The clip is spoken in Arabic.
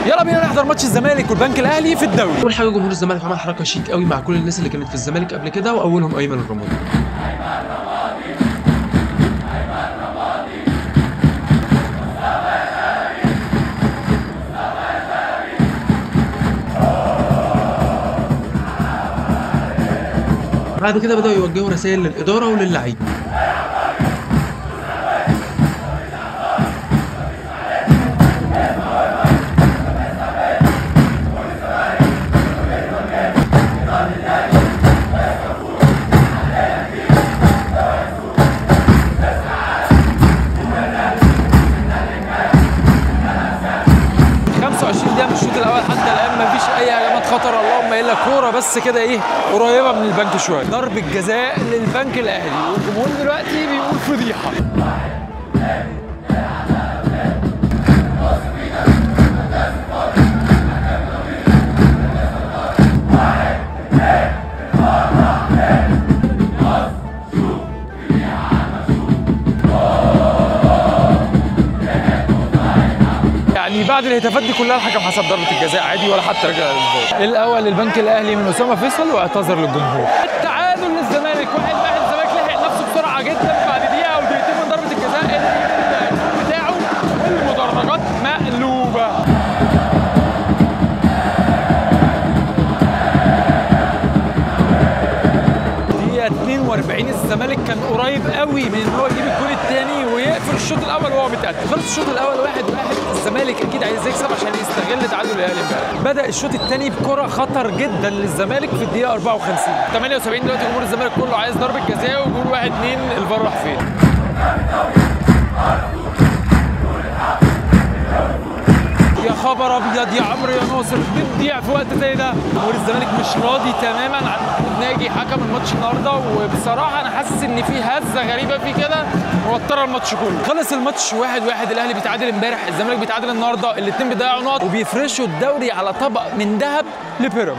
يلا بينا نحضر ماتش الزمالك والبنك الاهلي في الدوري. اول حاجه جمهور الزمالك عمل حركه شيك قوي مع كل الناس اللي كانت في الزمالك قبل كده، واولهم ايمن الرمادي. بعد كده بدأوا يوجهوا رسائل للإدارة وللعيبة. دقيقة من الشوط الأول حتى الآن مفيش أي هجمات خطر، اللهم إلا كورة بس كده إيه قريبة من البنك شوية. ضربة جزاء للبنك الأهلي والجمهور دلوقتي بيقول فضيحة. يعني بعد الهتافات دي كلها الحكم حسب ضربة الجزاء عادي ولا حتى رجع للفار. الأول للبنك الأهلي من أسامة فيصل واعتذر للجمهور. التعادل للزمالك 1-1. الزمالك لحق نفسه بسرعة جدا بعد دقيقة أو دقيقتين من ضربة الجزاء بتاعه والمدرجات مقلوبة. دقيقة 42 الزمالك كان قريب قوي من ان هو يجيب الجول الثاني ويقفل الشوط الاول وهو متقدم. خلص الشوط الاول 1-1. الزمالك اكيد عايز يكسب عشان يستغل تعادل الاهلي امبارح. بدا الشوط الثاني بكره خطر جدا للزمالك في الدقيقه 54. 78 دلوقتي جمهور الزمالك كله عايز ضربه جزاء وجول 1-2. الفار راح فين؟ يا خبر ابيض يا عمرو يا ناصر، بتضيع في وقت زي ده. جمهور الزمالك مش راضي تماما عن محمود ناجي حكم الماتش النهارده، وبصراحه انا حاسس ان في هزه غريبه فيه كده موتره الماتش كله. خلص الماتش 1-1. الاهلي بيتعادل امبارح، الزمالك بيتعادل النهارده، الاثنين بيضيعوا نقط وبيفرشوا الدوري على طبق من ذهب لبيراميدز.